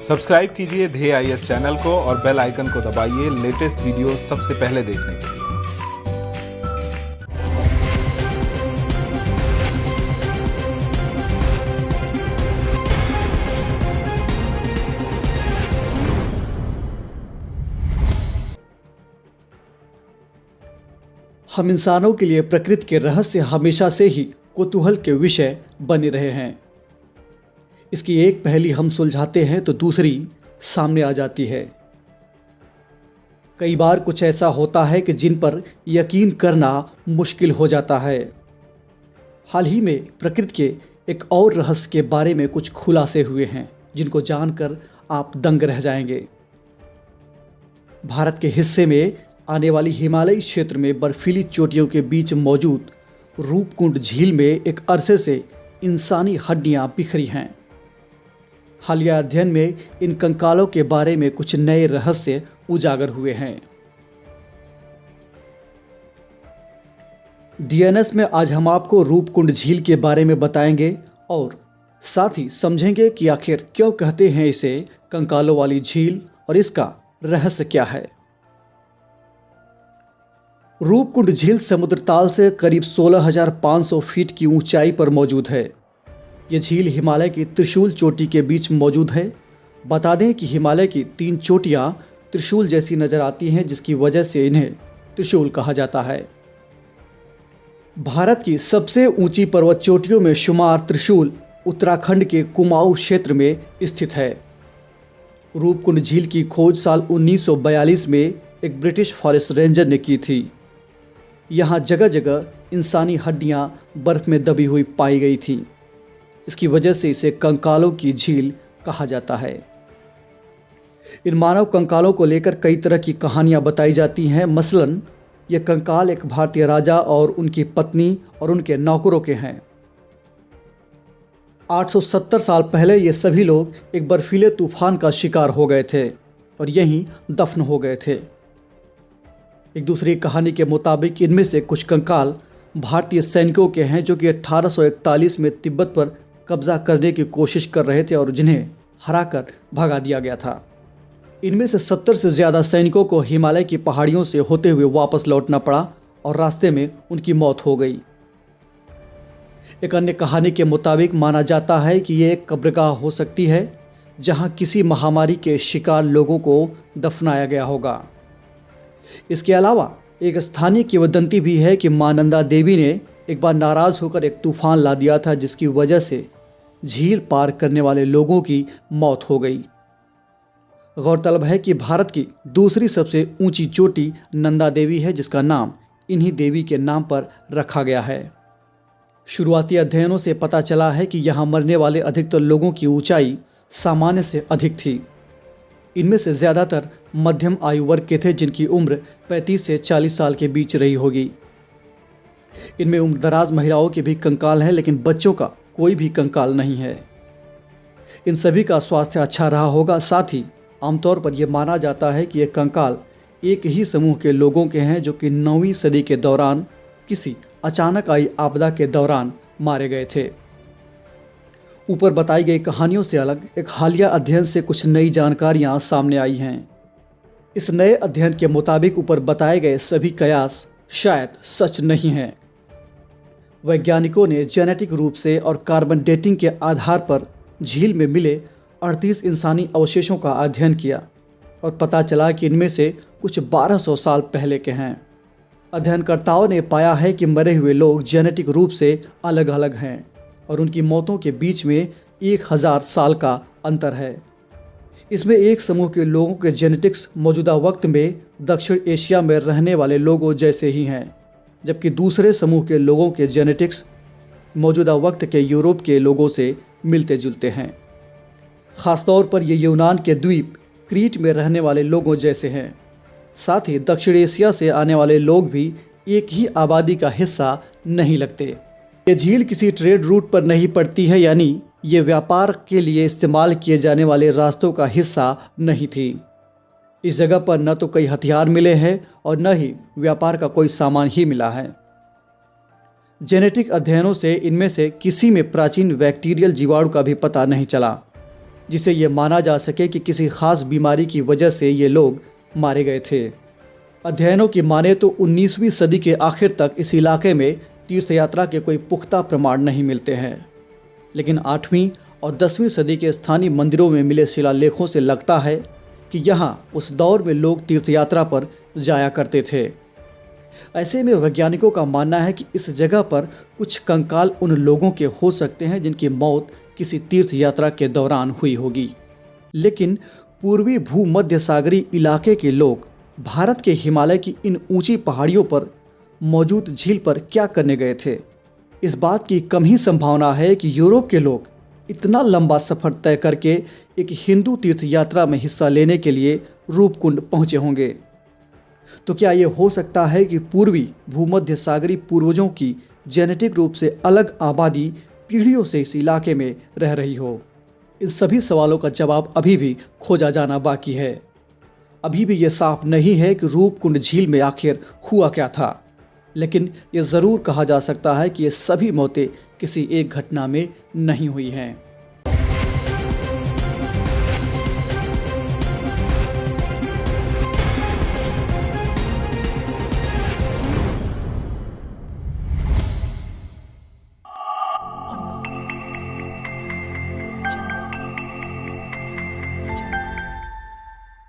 Subscribe कीजिए ध्येय IAS channel को और बेल आइकन को दबाइए लेटेस्ट वीडियो सबसे पहले देखने के लिए। हम इंसानों के लिए प्रकृति के रहस्य हमेशा से ही कौतूहल के विषय बने रहे हैं। इसकी एक पहेली हम सुलझाते हैं तो दूसरी सामने आ जाती है। कई बार कुछ ऐसा होता है कि जिन पर यकीन करना मुश्किल हो जाता है। हाल ही में प्रकृति के एक और रहस्य के बारे में कुछ खुलासे हुए हैं जिनको जानकर आप दंग रह जाएंगे। भारत के हिस्से में आने वाली हिमालयी क्षेत्र में बर्फीली चोटियों के बीच मौजूद रूपकुंड झील में एक अरसे से इंसानी हड्डियां बिखरी हैं। हालिया अध्ययन में इन कंकालों के बारे में कुछ नए रहस्य उजागर हुए हैं। डीएनएस में आज हम आपको रूपकुंड झील के बारे में बताएंगे और साथ ही समझेंगे कि आखिर क्यों कहते हैं इसे कंकालों वाली झील और इसका रहस्य क्या है। रूपकुंड झील समुद्र ताल से करीब 16,500 फीट की ऊंचाई पर मौजूद है। ये झील हिमालय की त्रिशूल चोटी के बीच मौजूद है। बता दें कि हिमालय की 3 चोटियां त्रिशूल जैसी नजर आती हैं, जिसकी वजह से इन्हें त्रिशूल कहा जाता है। भारत की सबसे ऊंची पर्वत चोटियों में शुमार त्रिशूल उत्तराखंड के कुमाऊं क्षेत्र में स्थित है। रूपकुंड झील की खोज साल 1942 में एक ब्रिटिश फॉरेस्ट रेंजर ने की थी। यहाँ जगह जगह इंसानी हड्डियाँ बर्फ में दबी हुई पाई गई थीं। इसकी वजह से इसे कंकालों की झील कहा जाता है। इन मानव कंकालों को लेकर कई तरह की कहानियाँ बताई जाती हैं। मसलन ये कंकाल एक भारतीय राजा और उनकी पत्नी और उनके नौकरों के हैं। 870 साल पहले ये सभी लोग एक बर्फीले तूफान का शिकार हो गए थे और यहीं दफन हो गए थे। एक दूसरी कहानी के मुताबिक इनमें से कुछ कंकाल भारतीय सैनिकों के हैं जो कि 1841 में तिब्बत पर कब्जा करने की कोशिश कर रहे थे और जिन्हें हराकर भगा दिया गया था। इनमें से 70 से ज़्यादा सैनिकों को हिमालय की पहाड़ियों से होते हुए वापस लौटना पड़ा और रास्ते में उनकी मौत हो गई। एक अन्य कहानी के मुताबिक माना जाता है कि ये एक कब्रगाह हो सकती है जहां किसी महामारी के शिकार लोगों को दफनाया गया होगा। इसके अलावा एक स्थानीय किंवदंती भी है कि मां नंदा देवी ने एक बार नाराज होकर एक तूफान ला दिया था, जिसकी वजह से झील पार करने वाले लोगों की मौत हो गई। गौरतलब है कि भारत की दूसरी सबसे ऊंची चोटी नंदा देवी है, जिसका नाम इन्हीं देवी के नाम पर रखा गया है। शुरुआती अध्ययनों से पता चला है कि यहाँ मरने वाले अधिकतर लोगों की ऊंचाई सामान्य से अधिक थी। इनमें से ज़्यादातर मध्यम आयु वर्ग के थे, जिनकी उम्र 35 से 40 साल के बीच रही होगी। इनमें उम्रदराज महिलाओं के भी कंकाल हैं, लेकिन बच्चों का कोई भी कंकाल नहीं है। इन सभी का स्वास्थ्य अच्छा रहा होगा। साथ ही आमतौर पर यह माना जाता है कि ये कंकाल एक ही समूह के लोगों के हैं जो कि 9वीं सदी के दौरान किसी अचानक आई आपदा के दौरान मारे गए थे। ऊपर बताई गई कहानियों से अलग एक हालिया अध्ययन से कुछ नई जानकारियां सामने आई हैं। इस नए अध्ययन के मुताबिक ऊपर बताए गए सभी कयास शायद सच नहीं हैं। वैज्ञानिकों ने जेनेटिक रूप से और कार्बन डेटिंग के आधार पर झील में मिले 38 इंसानी अवशेषों का अध्ययन किया और पता चला कि इनमें से कुछ 1200 साल पहले के हैं। अध्ययनकर्ताओं ने पाया है कि मरे हुए लोग जेनेटिक रूप से अलग अलग हैं और उनकी मौतों के बीच में 1000 साल का अंतर है। इसमें एक समूह के लोगों के जेनेटिक्स मौजूदा वक्त में दक्षिण एशिया में रहने वाले लोगों जैसे ही हैं, जबकि दूसरे समूह के लोगों के जेनेटिक्स मौजूदा वक्त के यूरोप के लोगों से मिलते जुलते हैं। ख़ासतौर पर ये यूनान के द्वीप क्रीट में रहने वाले लोगों जैसे हैं। साथ ही दक्षिण एशिया से आने वाले लोग भी एक ही आबादी का हिस्सा नहीं लगते। ये झील किसी ट्रेड रूट पर नहीं पड़ती है, यानी ये व्यापार के लिए इस्तेमाल किए जाने वाले रास्तों का हिस्सा नहीं थी। इस जगह पर न तो कई हथियार मिले हैं और न ही व्यापार का कोई सामान ही मिला है। जेनेटिक अध्ययनों से इनमें से किसी में प्राचीन बैक्टीरियल जीवाणु का भी पता नहीं चला। जिसे ये माना जा सके कि किसी खास बीमारी की वजह से ये लोग मारे गए थे। अध्ययनों की माने तो 19वीं सदी के आखिर तक इस इलाके में तीर्थ यात्रा के कोई पुख्ता प्रमाण नहीं मिलते हैं, लेकिन 8वीं और 10वीं सदी के स्थानीय मंदिरों में मिले शिलालेखों से लगता है कि यहाँ उस दौर में लोग तीर्थ यात्रा पर जाया करते थे। ऐसे में वैज्ञानिकों का मानना है कि इस जगह पर कुछ कंकाल उन लोगों के हो सकते हैं जिनकी मौत किसी तीर्थ यात्रा के दौरान हुई होगी। लेकिन पूर्वी भूमध्य सागरीय इलाके के लोग भारत के हिमालय की इन ऊंची पहाड़ियों पर मौजूद झील पर क्या करने गए थे? इस बात की कम ही संभावना है कि यूरोप के लोग इतना लंबा सफर तय करके एक हिंदू तीर्थ यात्रा में हिस्सा लेने के लिए रूपकुंड पहुंचे होंगे। तो क्या ये हो सकता है कि पूर्वी भूमध्य सागरीय पूर्वजों की जेनेटिक रूप से अलग आबादी पीढ़ियों से इस इलाके में रह रही हो? इन सभी सवालों का जवाब अभी भी खोजा जाना बाकी है। अभी भी ये साफ नहीं है कि रूपकुंड झील में आखिर हुआ क्या था, लेकिन ये ज़रूर कहा जा सकता है कि ये सभी मौतें किसी एक घटना में नहीं हुई हैं।